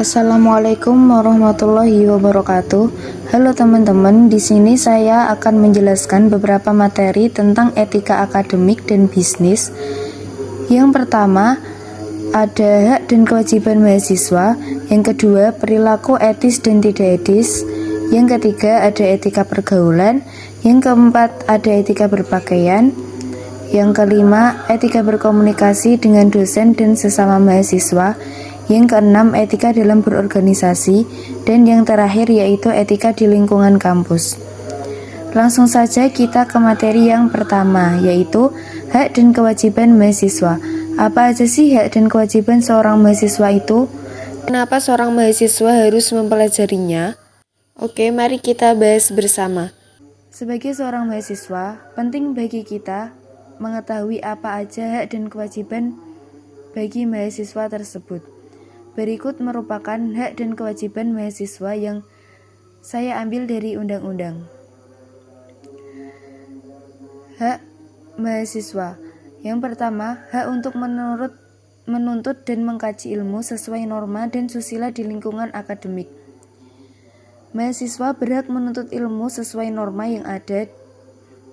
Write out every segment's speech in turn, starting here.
Assalamualaikum warahmatullahi wabarakatuh. Halo teman-teman, di sini saya akan menjelaskan beberapa materi tentang etika akademik dan bisnis. Yang pertama, ada hak dan kewajiban mahasiswa. Yang kedua, perilaku etis dan tidak etis. Yang ketiga, ada etika pergaulan. Yang keempat, ada etika berpakaian. Yang kelima, etika berkomunikasi dengan dosen dan sesama mahasiswa. Yang keenam, etika dalam berorganisasi. Dan yang terakhir yaitu etika di lingkungan kampus. Langsung saja kita ke materi yang pertama, yaitu hak dan kewajiban mahasiswa. Apa aja sih hak dan kewajiban seorang mahasiswa itu? Kenapa seorang mahasiswa harus mempelajarinya? Oke, mari kita bahas bersama. Sebagai seorang mahasiswa, penting bagi kita mengetahui apa aja hak dan kewajiban bagi mahasiswa tersebut. Berikut merupakan hak dan kewajiban mahasiswa yang saya ambil dari undang-undang. Hak mahasiswa. Yang pertama, hak untuk menuntut dan mengkaji ilmu sesuai norma dan susila di lingkungan akademik. Mahasiswa berhak menuntut ilmu sesuai norma yang ada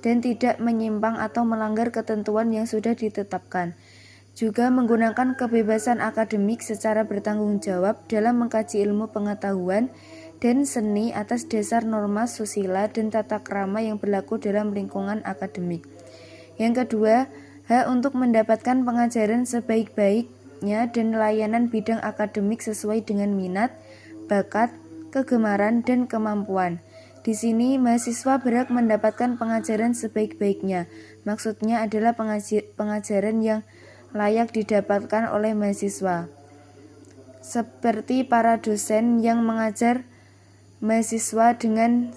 dan tidak menyimpang atau melanggar ketentuan yang sudah ditetapkan. Juga menggunakan kebebasan akademik secara bertanggung jawab dalam mengkaji ilmu pengetahuan dan seni atas dasar norma susila dan tata krama yang berlaku dalam lingkungan akademik. Yang kedua, hak untuk mendapatkan pengajaran sebaik-baiknya dan layanan bidang akademik sesuai dengan minat, bakat, kegemaran, dan kemampuan. Di sini, mahasiswa berhak mendapatkan pengajaran sebaik-baiknya. Maksudnya adalah pengajaran yang layak didapatkan oleh mahasiswa, seperti para dosen yang mengajar mahasiswa dengan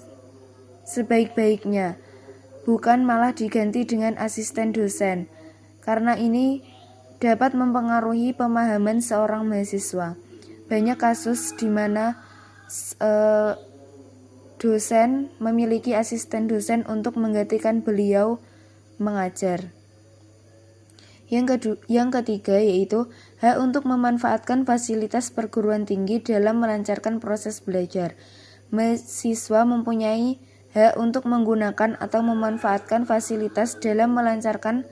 sebaik-baiknya, bukan malah diganti dengan asisten dosen, karena ini dapat mempengaruhi pemahaman seorang mahasiswa. Banyak kasus di mana dosen memiliki asisten dosen untuk menggantikan beliau mengajar. Yang ketiga yaitu hak untuk memanfaatkan fasilitas perguruan tinggi dalam melancarkan proses belajar. Mahasiswa mempunyai hak untuk menggunakan atau memanfaatkan fasilitas dalam melancarkan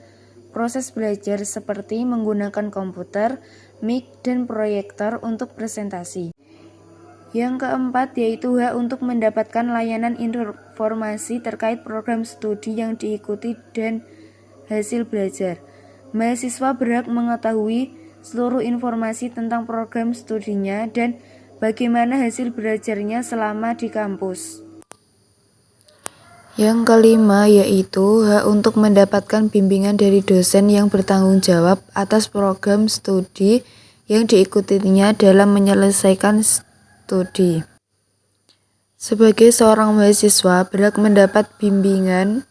proses belajar seperti menggunakan komputer, mic, dan proyektor untuk presentasi. Yang keempat yaitu hak untuk mendapatkan layanan informasi terkait program studi yang diikuti dan hasil belajar. Mahasiswa berhak mengetahui seluruh informasi tentang program studinya dan bagaimana hasil belajarnya selama di kampus. Yang kelima yaitu hak untuk mendapatkan bimbingan dari dosen yang bertanggung jawab atas program studi yang diikutinya dalam menyelesaikan studi. Sebagai seorang mahasiswa berhak mendapat bimbingan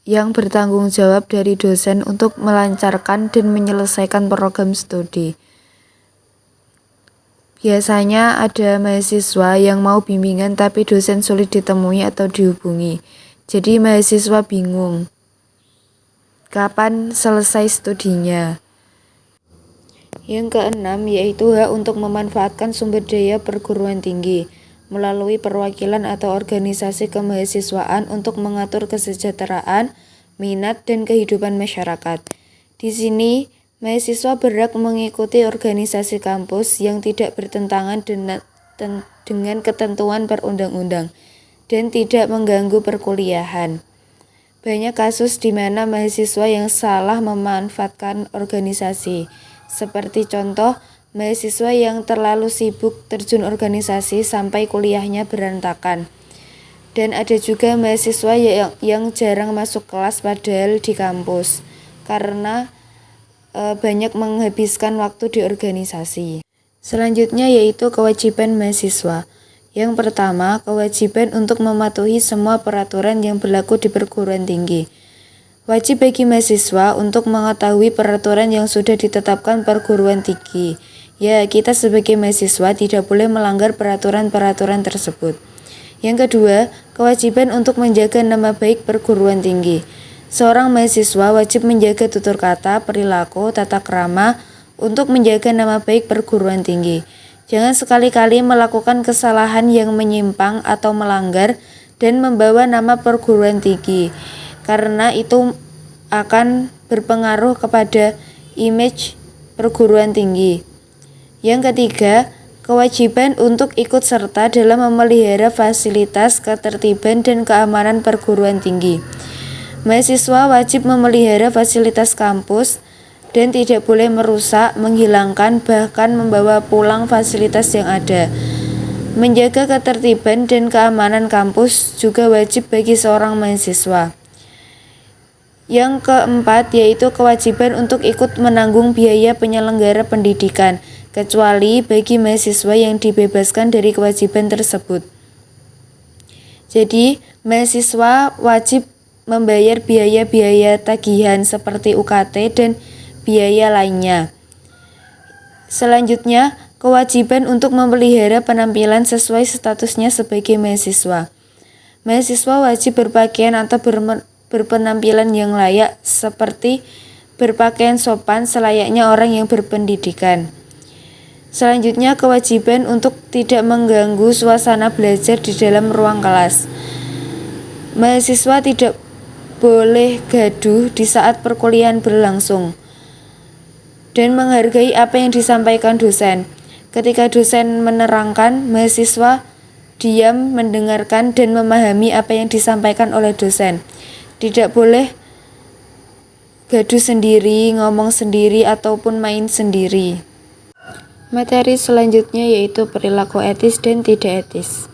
yang bertanggung jawab dari dosen untuk melancarkan dan menyelesaikan program studi. Biasanya ada mahasiswa yang mau bimbingan tapi dosen sulit ditemui atau dihubungi. Jadi mahasiswa bingung kapan selesai studinya. Yang keenam yaitu hak untuk memanfaatkan sumber daya perguruan tinggi melalui perwakilan atau organisasi kemahasiswaan untuk mengatur kesejahteraan, minat, dan kehidupan masyarakat. Di sini, mahasiswa berhak mengikuti organisasi kampus yang tidak bertentangan dengan ketentuan perundang-undang dan tidak mengganggu perkuliahan. Banyak kasus di mana mahasiswa yang salah memanfaatkan organisasi, seperti contoh mahasiswa yang terlalu sibuk terjun organisasi sampai kuliahnya berantakan. Dan ada juga mahasiswa yang jarang masuk kelas padahal di kampus karena banyak menghabiskan waktu di organisasi. Selanjutnya yaitu kewajiban mahasiswa. Yang pertama, kewajiban untuk mematuhi semua peraturan yang berlaku di perguruan tinggi. Wajib bagi mahasiswa untuk mengetahui peraturan yang sudah ditetapkan perguruan tinggi. Ya, kita sebagai mahasiswa tidak boleh melanggar peraturan-peraturan tersebut. Yang kedua, kewajiban untuk menjaga nama baik perguruan tinggi. Seorang mahasiswa wajib menjaga tutur kata, perilaku, tata krama untuk menjaga nama baik perguruan tinggi. Jangan sekali-kali melakukan kesalahan yang menyimpang atau melanggar dan membawa nama perguruan tinggi, karena itu akan berpengaruh kepada image perguruan tinggi. Yang ketiga, kewajiban untuk ikut serta dalam memelihara fasilitas, ketertiban, dan keamanan perguruan tinggi. Mahasiswa wajib memelihara fasilitas kampus dan tidak boleh merusak, menghilangkan, bahkan membawa pulang fasilitas yang ada. Menjaga ketertiban dan keamanan kampus juga wajib bagi seorang mahasiswa. Yang keempat yaitu kewajiban untuk ikut menanggung biaya penyelenggara pendidikan, kecuali bagi mahasiswa yang dibebaskan dari kewajiban tersebut. Jadi, mahasiswa wajib membayar biaya-biaya tagihan seperti UKT dan biaya lainnya. Selanjutnya, kewajiban untuk memelihara penampilan sesuai statusnya sebagai mahasiswa. Mahasiswa wajib berpakaian atau berpenampilan yang layak, seperti berpakaian sopan selayaknya orang yang berpendidikan. Selanjutnya, kewajiban untuk tidak mengganggu suasana belajar di dalam ruang kelas. Mahasiswa tidak boleh gaduh di saat perkuliahan berlangsung dan menghargai apa yang disampaikan dosen. Ketika dosen menerangkan, mahasiswa diam, mendengarkan, dan memahami apa yang disampaikan oleh dosen. Tidak boleh gaduh sendiri, ngomong sendiri, ataupun main sendiri. Materi selanjutnya yaitu perilaku etis dan tidak etis.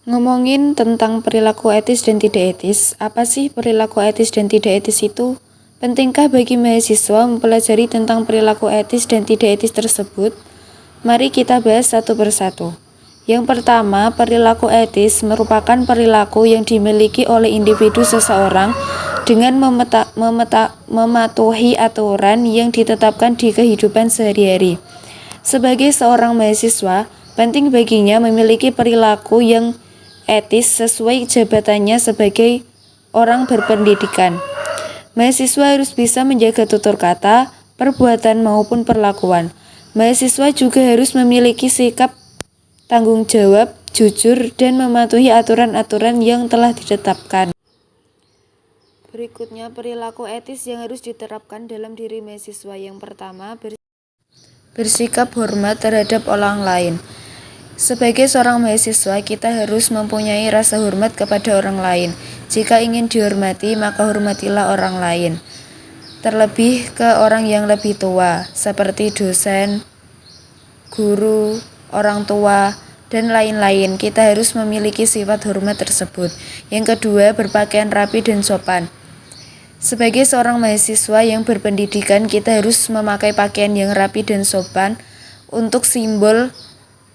Ngomongin tentang perilaku etis dan tidak etis, apa sih perilaku etis dan tidak etis itu? Pentingkah bagi mahasiswa mempelajari tentang perilaku etis dan tidak etis tersebut? Mari kita bahas satu persatu. Yang pertama, perilaku etis merupakan perilaku yang dimiliki oleh individu seseorang dengan mematuhi aturan yang ditetapkan di kehidupan sehari-hari. Sebagai seorang mahasiswa, penting baginya memiliki perilaku yang etis sesuai jabatannya sebagai orang berpendidikan. Mahasiswa harus bisa menjaga tutur kata, perbuatan maupun perlakuan. Mahasiswa juga harus memiliki sikap tanggung jawab, jujur, dan mematuhi aturan-aturan yang telah ditetapkan. Berikutnya, perilaku etis yang harus diterapkan dalam diri mahasiswa. Yang pertama, bersikap hormat terhadap orang lain. Sebagai seorang mahasiswa, kita harus mempunyai rasa hormat kepada orang lain. Jika ingin dihormati, maka hormatilah orang lain. Terlebih ke orang yang lebih tua, seperti dosen, guru, orang tua, dan lain-lain. Kita harus memiliki sifat hormat tersebut. Yang kedua, berpakaian rapi dan sopan. Sebagai seorang mahasiswa yang berpendidikan, kita harus memakai pakaian yang rapi dan sopan untuk simbol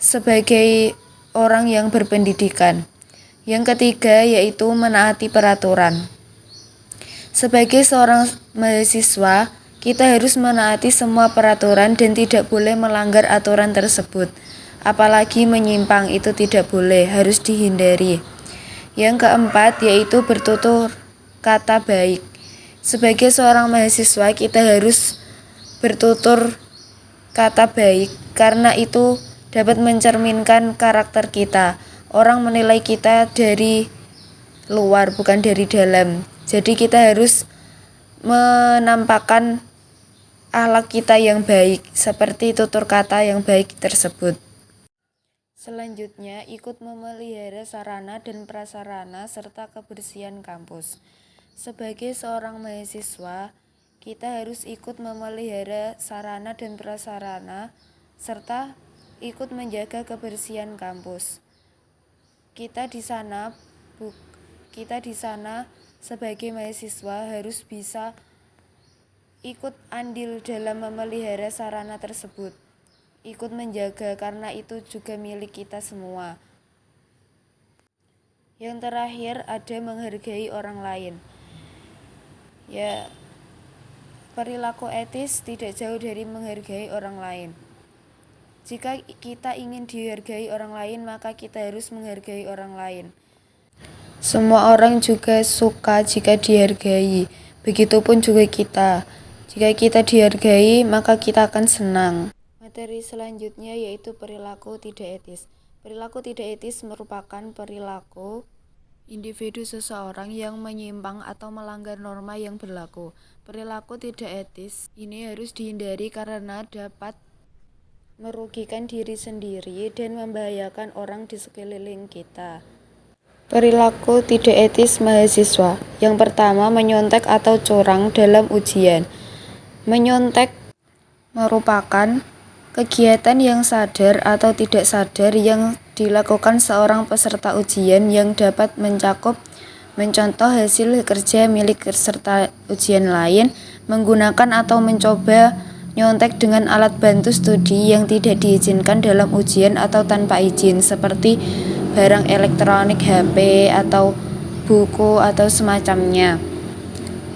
sebagai orang yang berpendidikan. Yang ketiga yaitu menaati peraturan. Sebagai seorang mahasiswa, kita harus menaati semua peraturan dan tidak boleh melanggar aturan tersebut. Apalagi menyimpang, itu tidak boleh, harus dihindari. Yang keempat yaitu bertutur kata baik. Sebagai seorang mahasiswa, kita harus bertutur kata baik karena itu dapat mencerminkan karakter kita. Orang menilai kita dari luar, bukan dari dalam. Jadi kita harus menampakkan akhlak kita yang baik, seperti tutur kata yang baik tersebut. Selanjutnya, ikut memelihara sarana dan prasarana serta kebersihan kampus. Sebagai seorang mahasiswa, kita harus ikut memelihara sarana dan prasarana serta ikut menjaga kebersihan kampus. Kita di sana sebagai mahasiswa harus bisa ikut andil dalam memelihara sarana tersebut. Ikut menjaga karena itu juga milik kita semua. Yang terakhir ada menghargai orang lain. Ya, perilaku etis tidak jauh dari menghargai orang lain. Jika kita ingin dihargai orang lain, maka kita harus menghargai orang lain. Semua orang juga suka jika dihargai. Begitupun juga kita. Jika kita dihargai, maka kita akan senang. Materi selanjutnya yaitu perilaku tidak etis. Perilaku tidak etis merupakan perilaku individu seseorang yang menyimpang atau melanggar norma yang berlaku. Perilaku tidak etis ini harus dihindari karena dapat merugikan diri sendiri dan membahayakan orang di sekeliling kita. Perilaku tidak etis mahasiswa. Yang pertama, menyontek atau curang dalam ujian. Menyontek merupakan kegiatan yang sadar atau tidak sadar yang dilakukan seorang peserta ujian yang dapat mencontoh hasil kerja milik peserta ujian lain, menggunakan atau mencoba nyontek dengan alat bantu studi yang tidak diizinkan dalam ujian atau tanpa izin, seperti barang elektronik, HP, atau buku atau semacamnya.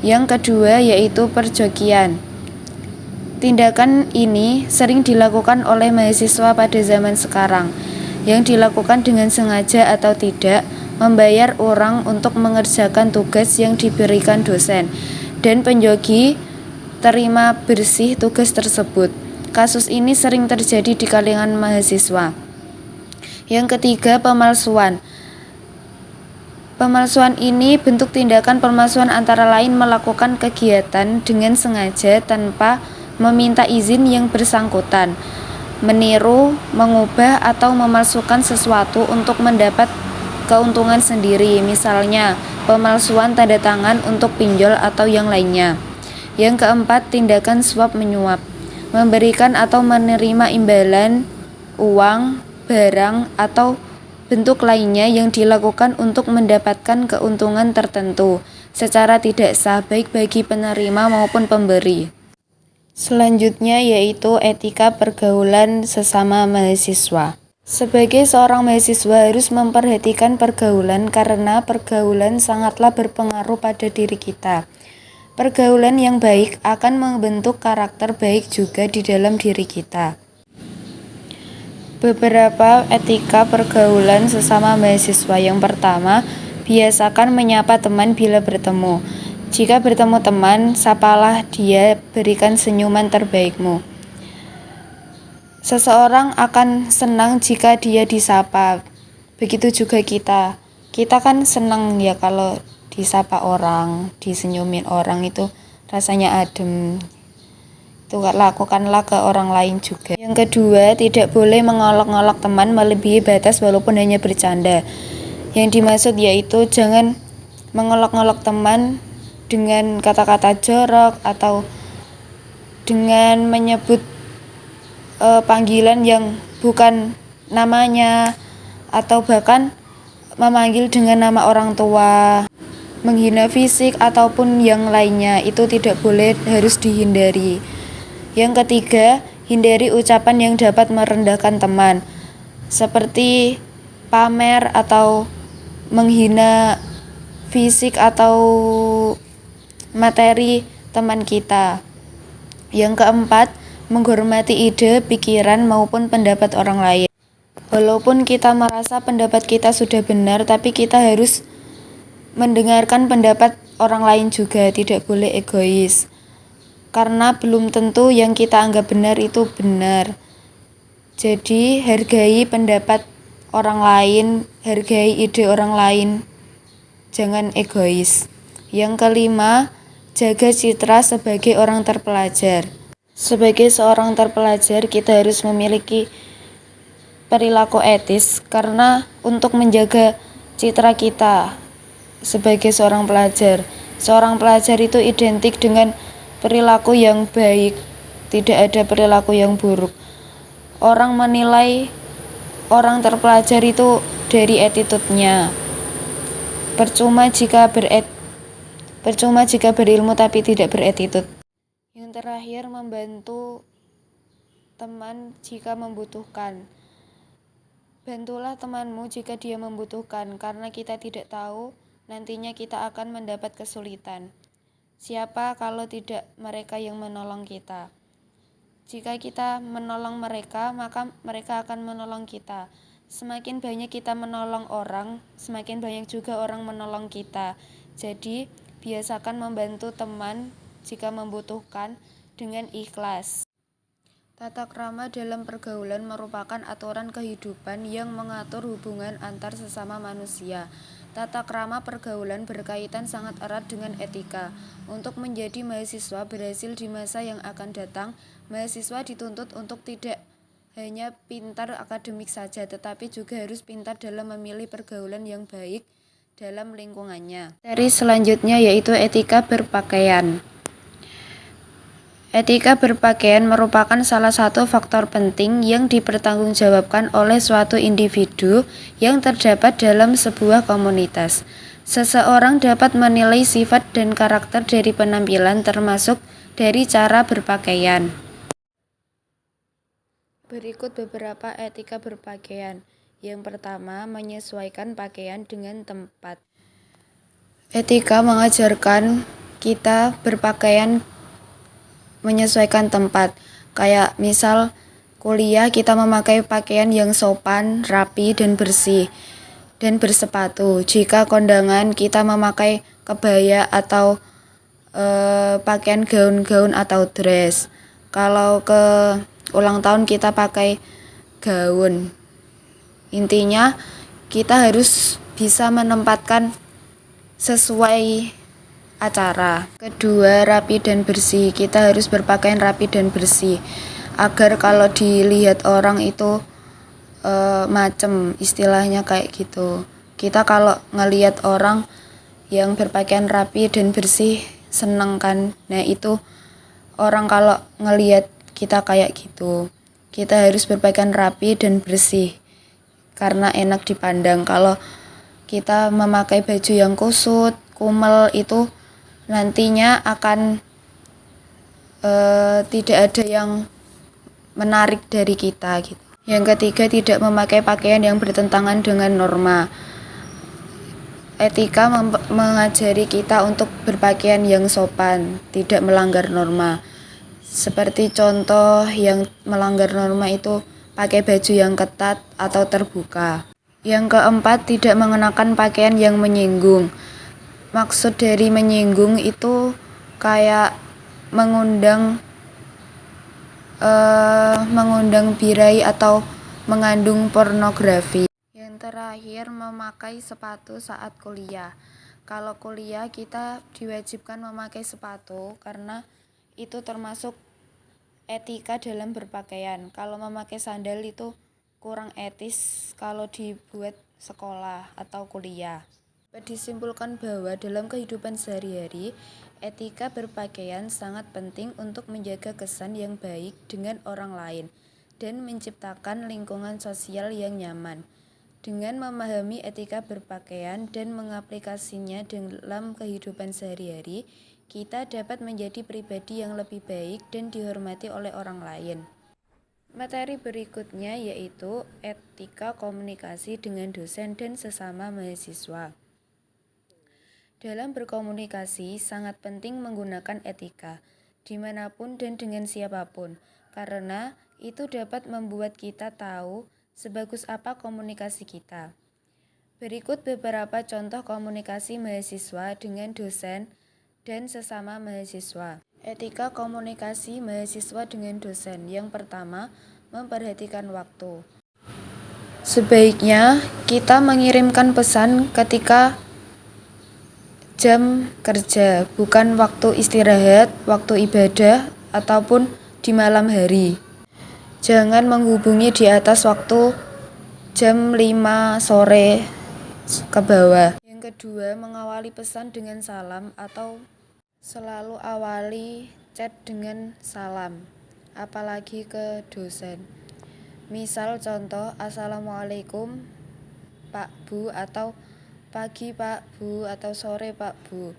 Yang kedua yaitu perjokian. Tindakan ini sering dilakukan oleh mahasiswa pada zaman sekarang, yang dilakukan dengan sengaja atau tidak, membayar orang untuk mengerjakan tugas yang diberikan dosen, dan penjogi terima bersih tugas tersebut. Kasus ini sering terjadi di kalangan mahasiswa. Yang ketiga, pemalsuan. Pemalsuan ini bentuk tindakan pemalsuan antara lain melakukan kegiatan dengan sengaja tanpa meminta izin yang bersangkutan, meniru, mengubah, atau memalsukan sesuatu untuk mendapat keuntungan sendiri, misalnya pemalsuan tanda tangan untuk pinjol atau yang lainnya. Yang keempat, tindakan suap menyuap, memberikan atau menerima imbalan, uang, barang, atau bentuk lainnya yang dilakukan untuk mendapatkan keuntungan tertentu secara tidak sah baik bagi penerima maupun pemberi. Selanjutnya yaitu etika pergaulan sesama mahasiswa. Sebagai seorang mahasiswa harus memperhatikan pergaulan karena pergaulan sangatlah berpengaruh pada diri kita. Pergaulan yang baik akan membentuk karakter baik juga di dalam diri kita. Beberapa etika pergaulan sesama mahasiswa. Yang pertama, biasakan menyapa teman bila bertemu. Jika bertemu teman, sapalah dia, berikan senyuman terbaikmu. Seseorang akan senang jika dia disapa. Begitu juga kita. Kita kan senang ya kalau disapa orang, disenyumin orang, itu rasanya adem. Itu lakukanlah ke orang lain juga. Yang kedua, tidak boleh mengolok-olok teman melebihi batas walaupun hanya bercanda. Yang dimaksud yaitu jangan mengolok-olok teman dengan kata-kata jorok atau dengan menyebut panggilan yang bukan namanya, atau bahkan memanggil dengan nama orang tua, menghina fisik ataupun yang lainnya. Itu tidak boleh, harus dihindari. Yang ketiga, hindari ucapan yang dapat merendahkan teman, seperti pamer atau menghina fisik atau materi teman kita. Yang keempat, menghormati ide, pikiran, maupun pendapat orang lain. Walaupun kita merasa pendapat kita sudah benar, tapi kita harus mendengarkan pendapat orang lain juga, tidak boleh egois. Karena belum tentu yang kita anggap benar itu benar. Jadi hargai pendapat orang lain, hargai ide orang lain, jangan egois. Yang kelima, jaga citra sebagai orang terpelajar. Sebagai seorang terpelajar, kita harus memiliki perilaku etis karena untuk menjaga citra kita sebagai seorang pelajar. Seorang pelajar itu identik dengan perilaku yang baik, tidak ada perilaku yang buruk. Orang menilai orang terpelajar itu dari attitude-nya. Percuma jika berilmu tapi tidak beretitude. Yang terakhir, membantu teman jika membutuhkan. Bantulah temanmu jika dia membutuhkan, karena kita tidak tahu nantinya kita akan mendapat kesulitan. Siapa kalau tidak mereka yang menolong kita? Jika kita menolong mereka, maka mereka akan menolong kita. Semakin banyak kita menolong orang, semakin banyak juga orang menolong kita. Jadi, biasakan membantu teman jika membutuhkan dengan ikhlas. Tata krama dalam pergaulan merupakan aturan kehidupan yang mengatur hubungan antar sesama manusia. Tata krama pergaulan berkaitan sangat erat dengan etika. Untuk menjadi mahasiswa berhasil di masa yang akan datang, mahasiswa dituntut untuk tidak hanya pintar akademik saja, tetapi juga harus pintar dalam memilih pergaulan yang baik dalam lingkungannya. Seri selanjutnya yaitu etika berpakaian. Etika berpakaian merupakan salah satu faktor penting yang dipertanggungjawabkan oleh suatu individu yang terdapat dalam sebuah komunitas. Seseorang dapat menilai sifat dan karakter dari penampilan termasuk dari cara berpakaian. Berikut beberapa etika berpakaian. Yang pertama, menyesuaikan pakaian dengan tempat. Etika mengajarkan kita berpakaian menyesuaikan tempat. Kayak misal kuliah kita memakai pakaian yang sopan, rapi, dan bersih, dan bersepatu. Jika kondangan kita memakai kebaya atau pakaian gaun-gaun atau dress. Kalau ke ulang tahun kita pakai gaun. Intinya kita harus bisa menempatkan sesuai acara. Kedua, rapi dan bersih. Kita harus berpakaian rapi dan bersih agar kalau dilihat orang itu macem, istilahnya kayak gitu. Kita kalau ngelihat orang yang berpakaian rapi dan bersih seneng kan. Nah itu orang kalau ngelihat kita kayak gitu, kita harus berpakaian rapi dan bersih karena enak dipandang. Kalau kita memakai baju yang kusut, kumel, itu nantinya akan tidak ada yang menarik dari kita gitu. Yang ketiga, tidak memakai pakaian yang bertentangan dengan norma. Etika mengajari kita untuk berpakaian yang sopan, tidak melanggar norma. Seperti contoh yang melanggar norma itu pakai baju yang ketat atau terbuka. Yang keempat, tidak mengenakan pakaian yang menyinggung. Maksud dari menyinggung itu kayak mengundang birahi atau mengandung pornografi. Yang terakhir, memakai sepatu saat kuliah. Kalau kuliah kita diwajibkan memakai sepatu karena itu termasuk etika dalam berpakaian. Kalau memakai sandal itu kurang etis kalau dibuat sekolah atau kuliah. Disimpulkan bahwa dalam kehidupan sehari-hari, etika berpakaian sangat penting untuk menjaga kesan yang baik dengan orang lain dan menciptakan lingkungan sosial yang nyaman. Dengan memahami etika berpakaian dan mengaplikasinya dalam kehidupan sehari-hari, kita dapat menjadi pribadi yang lebih baik dan dihormati oleh orang lain. Materi berikutnya yaitu etika komunikasi dengan dosen dan sesama mahasiswa. Dalam berkomunikasi, sangat penting menggunakan etika, dimanapun dan dengan siapapun, karena itu dapat membuat kita tahu sebagus apa komunikasi kita. Berikut beberapa contoh komunikasi mahasiswa dengan dosen dan sesama mahasiswa. Etika komunikasi mahasiswa dengan dosen. Yang pertama, memperhatikan waktu. Sebaiknya kita mengirimkan pesan ketika jam kerja, bukan waktu istirahat, waktu ibadah, ataupun di malam hari. Jangan menghubungi di atas waktu jam 5 sore ke bawah. Yang kedua, mengawali pesan dengan salam atau selalu awali chat dengan salam, apalagi ke dosen. Misal contoh, Assalamualaikum Pak Bu, atau pagi Pak Bu, atau sore Pak Bu.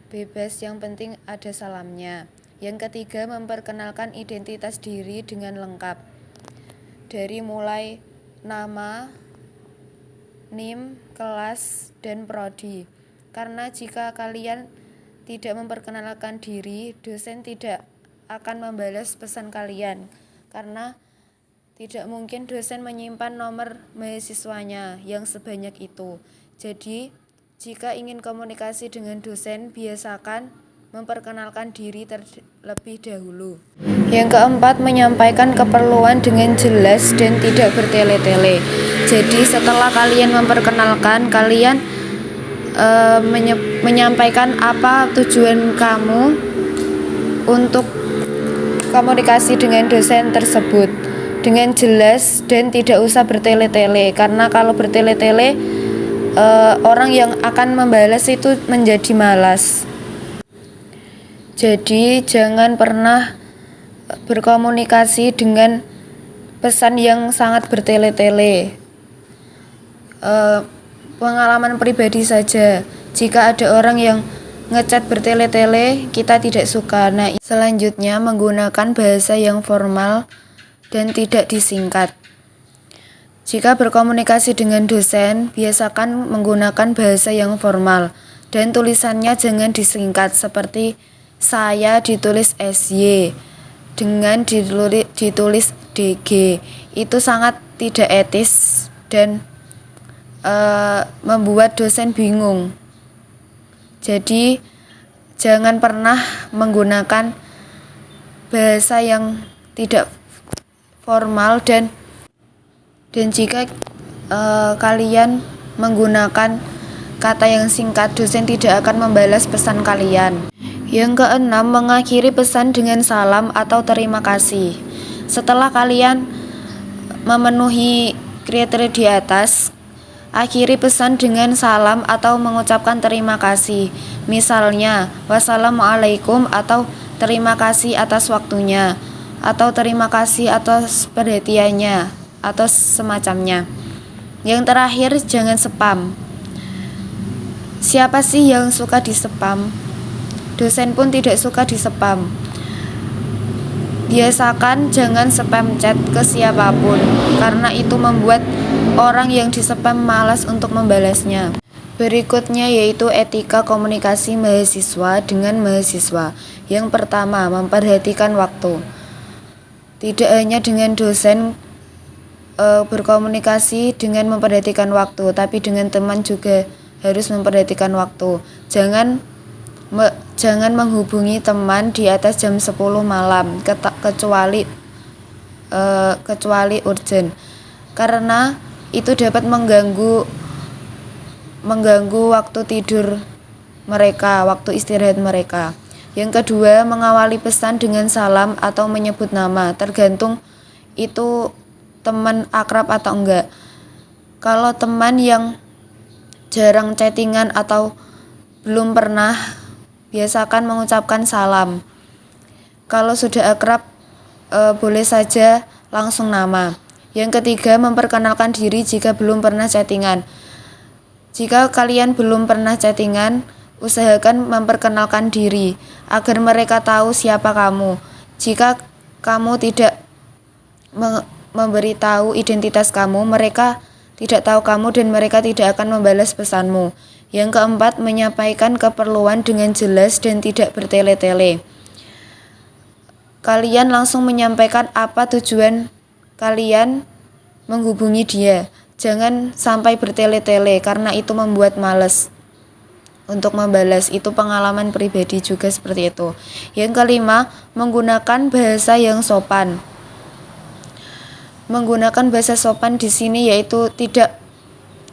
Bebas, yang penting ada salamnya. Yang ketiga, memperkenalkan identitas diri dengan lengkap. Dari mulai nama, NIM, kelas, dan prodi. Karena jika kalian tidak memperkenalkan diri, dosen tidak akan membalas pesan kalian. Karena tidak mungkin dosen menyimpan nomor mahasiswanya yang sebanyak itu. Jadi, jika ingin komunikasi dengan dosen, biasakan memperkenalkan diri terlebih dahulu. Yang keempat, menyampaikan keperluan dengan jelas dan tidak bertele-tele. Jadi setelah kalian memperkenalkan, kalian menyampaikan apa tujuan kamu untuk komunikasi dengan dosen tersebut dengan jelas dan tidak usah bertele-tele, karena kalau bertele-tele orang yang akan membalas itu menjadi malas. Jadi jangan pernah berkomunikasi dengan pesan yang sangat bertele-tele. Pengalaman pribadi saja, jika ada orang yang ngechat bertele-tele, kita tidak suka. Nah, selanjutnya menggunakan bahasa yang formal dan tidak disingkat. Jika berkomunikasi dengan dosen, biasakan menggunakan bahasa yang formal dan tulisannya jangan disingkat seperti saya ditulis SY dengan ditulis DG. Itu sangat tidak etis dan membuat dosen bingung. Jadi jangan pernah menggunakan bahasa yang tidak formal dan jika kalian menggunakan kata yang singkat, dosen tidak akan membalas pesan kalian. Yang keenam, mengakhiri pesan dengan salam atau terima kasih. Setelah kalian memenuhi kriteria di atas, akhiri pesan dengan salam atau mengucapkan terima kasih. Misalnya, wassalamualaikum atau terima kasih atas waktunya, atau terima kasih atas perhatiannya, atau semacamnya. Yang terakhir, jangan spam. Siapa sih yang suka di spam? Dosen pun tidak suka di spam. Biasakan jangan spam chat ke siapapun, karena itu membuat orang yang di spam malas untuk membalasnya. Berikutnya yaitu etika komunikasi mahasiswa dengan mahasiswa. Yang pertama, memperhatikan waktu. Tidak hanya dengan dosen berkomunikasi dengan memperhatikan waktu, tapi dengan teman juga harus memperhatikan waktu. Jangan menghubungi teman di atas jam 10 malam kecuali urgent, karena itu dapat mengganggu waktu tidur mereka, waktu istirahat mereka. Yang kedua, mengawali pesan dengan salam atau menyebut nama, tergantung itu teman akrab atau enggak. Kalau teman yang jarang chattingan atau belum pernah, biasakan mengucapkan salam. Kalau sudah akrab, boleh saja langsung nama. Yang ketiga, memperkenalkan diri jika belum pernah chattingan. Jika kalian belum pernah chattingan, usahakan memperkenalkan diri agar mereka tahu siapa kamu. Jika kamu tidak memberitahu identitas kamu, mereka tidak tahu kamu dan mereka tidak akan membalas pesanmu. Yang keempat, menyampaikan keperluan dengan jelas dan tidak bertele-tele. Kalian langsung menyampaikan apa tujuan kalian menghubungi dia. Jangan sampai bertele-tele, karena itu membuat malas untuk membalas. Itu pengalaman pribadi juga seperti itu. Yang kelima, menggunakan bahasa yang sopan. Menggunakan bahasa sopan di sini yaitu tidak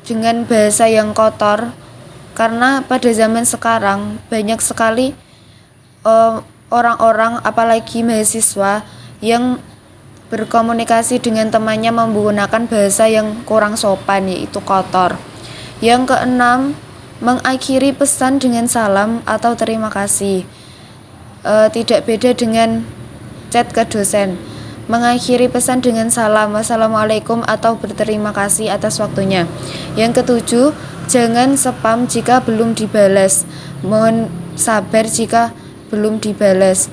dengan bahasa yang kotor, karena pada zaman sekarang banyak sekali orang-orang, apalagi mahasiswa, yang berkomunikasi dengan temannya menggunakan bahasa yang kurang sopan, yaitu kotor. Yang keenam, mengakhiri pesan dengan salam atau terima kasih. Tidak beda dengan chat ke dosen. Mengakhiri pesan dengan salam, wassalamualaikum, atau berterima kasih atas waktunya. Yang ketujuh, jangan spam jika belum dibalas. Mohon sabar jika belum dibalas.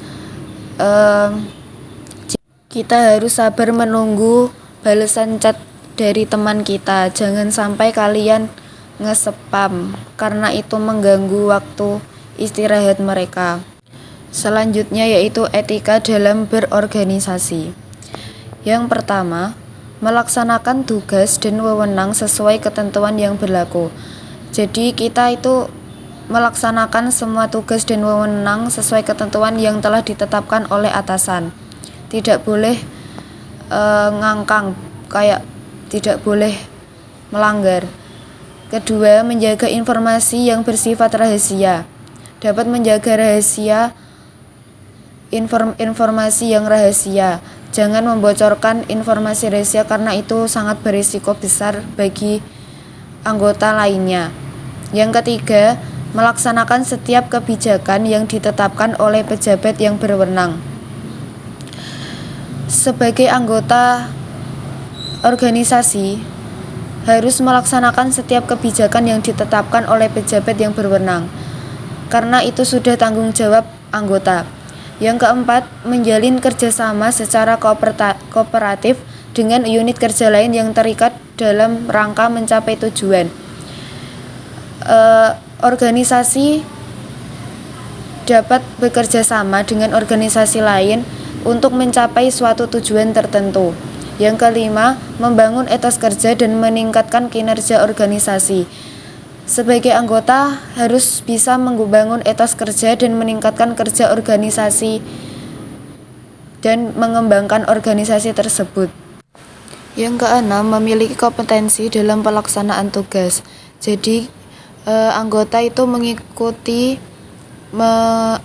Kita harus sabar menunggu balasan chat dari teman kita. Jangan sampai kalian nge-spam, karena itu mengganggu waktu istirahat mereka. Selanjutnya yaitu etika dalam berorganisasi. Yang pertama, melaksanakan tugas dan wewenang sesuai ketentuan yang berlaku. Jadi kita itu melaksanakan semua tugas dan wewenang sesuai ketentuan yang telah ditetapkan oleh atasan. Tidak boleh ngangkang, kayak tidak boleh melanggar. Kedua, menjaga informasi yang bersifat rahasia. Dapat menjaga rahasia informasi yang rahasia. Jangan membocorkan informasi rahasia karena itu sangat berisiko besar bagi anggota lainnya. Yang ketiga, melaksanakan setiap kebijakan yang ditetapkan oleh pejabat yang berwenang. Sebagai anggota organisasi, harus melaksanakan setiap kebijakan yang ditetapkan oleh pejabat yang berwenang, karena itu sudah tanggung jawab anggota. Yang keempat, menjalin kerjasama secara kooperatif dengan unit kerja lain yang terikat dalam rangka mencapai tujuan. Organisasi dapat bekerja sama dengan organisasi lain untuk mencapai suatu tujuan tertentu. Yang kelima, membangun etos kerja dan meningkatkan kinerja organisasi. Sebagai anggota harus bisa membangun etos kerja dan meningkatkan kerja organisasi dan mengembangkan organisasi tersebut. Yang keenam, memiliki kompetensi dalam pelaksanaan tugas. Jadi anggota itu mengikuti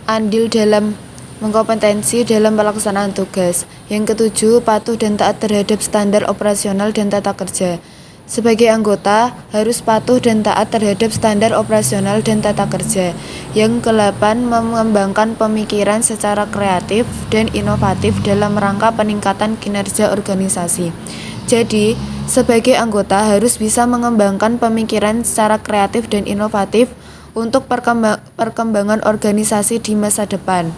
andil dalam mengkompetensi dalam pelaksanaan tugas. Yang ketujuh, patuh dan taat terhadap standar operasional dan tata kerja. Sebagai anggota harus patuh dan taat terhadap standar operasional dan tata kerja. Yang kedelapan, mengembangkan pemikiran secara kreatif dan inovatif dalam rangka peningkatan kinerja organisasi. Jadi, sebagai anggota harus bisa mengembangkan pemikiran secara kreatif dan inovatif untuk perkembangan organisasi di masa depan.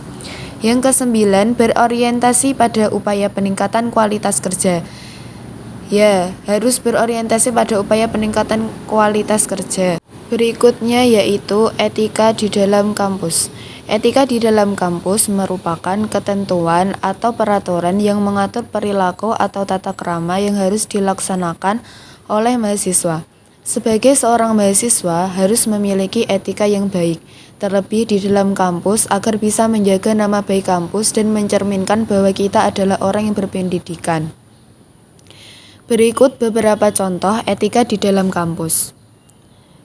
Yang kesembilan, berorientasi pada upaya peningkatan kualitas kerja. Ya, harus berorientasi pada upaya peningkatan kualitas kerja. Berikutnya yaitu etika di dalam kampus. Etika di dalam kampus merupakan ketentuan atau peraturan yang mengatur perilaku atau tata krama yang harus dilaksanakan oleh mahasiswa. Sebagai seorang mahasiswa harus memiliki etika yang baik, terlebih di dalam kampus agar bisa menjaga nama baik kampus dan mencerminkan bahwa kita adalah orang yang berpendidikan. Berikut beberapa contoh etika di dalam kampus.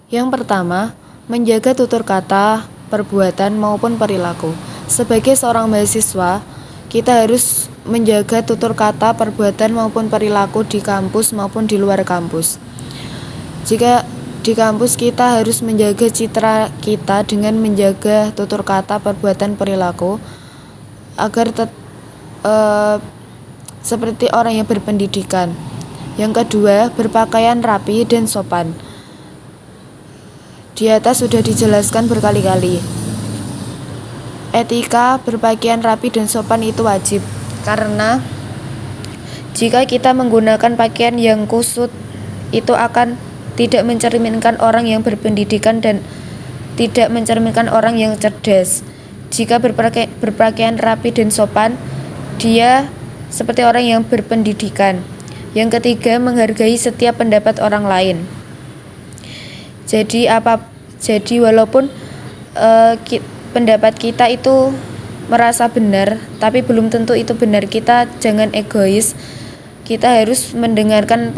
Yang pertama, menjaga tutur kata, perbuatan maupun perilaku. Sebagai seorang mahasiswa, kita harus menjaga tutur kata, perbuatan maupun perilaku di kampus maupun di luar kampus. Jika di kampus kita harus menjaga citra kita dengan menjaga tutur kata, perbuatan, perilaku agar seperti orang yang berpendidikan. Yang kedua, berpakaian rapi dan sopan. Di atas sudah dijelaskan berkali-kali. Etika berpakaian rapi dan sopan itu wajib, karena jika kita menggunakan pakaian yang kusut, itu akan tidak mencerminkan orang yang berpendidikan dan tidak mencerminkan orang yang cerdas. Jika berpakaian rapi dan sopan, dia seperti orang yang berpendidikan. Yang ketiga, menghargai setiap pendapat orang lain. Jadi walaupun pendapat kita itu merasa benar, tapi belum tentu itu benar. Kita jangan egois. Kita harus mendengarkan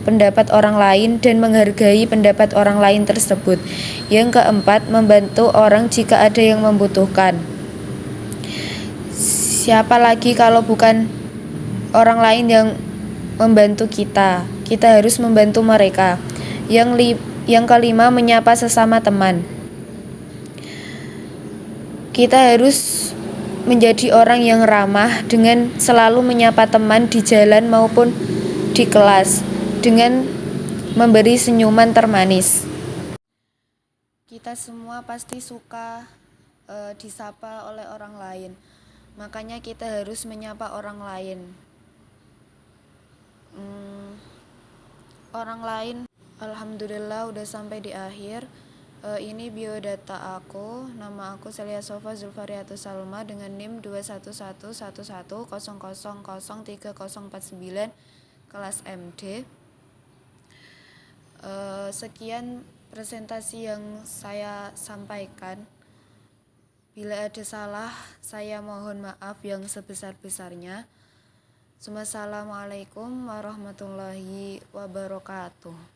pendapat orang lain dan menghargai pendapat orang lain tersebut. Yang keempat, membantu orang jika ada yang membutuhkan. Siapa lagi kalau bukan orang lain yang membantu kita? Kita harus membantu mereka. Yang kelima, menyapa sesama teman. Kita harus menjadi orang yang ramah dengan selalu menyapa teman di jalan maupun di kelas dengan memberi senyuman termanis. Kita semua pasti suka disapa oleh orang lain. Makanya kita harus menyapa orang lain. Orang lain, alhamdulillah udah sampai di akhir. Ini biodata aku. Nama aku Celia Sofa Zulfariatus Salma dengan NIM 2111100003049 kelas MD. Sekian presentasi yang saya sampaikan. Bila ada salah, saya mohon maaf yang sebesar-besarnya. Wassalamualaikum warahmatullahi wabarakatuh.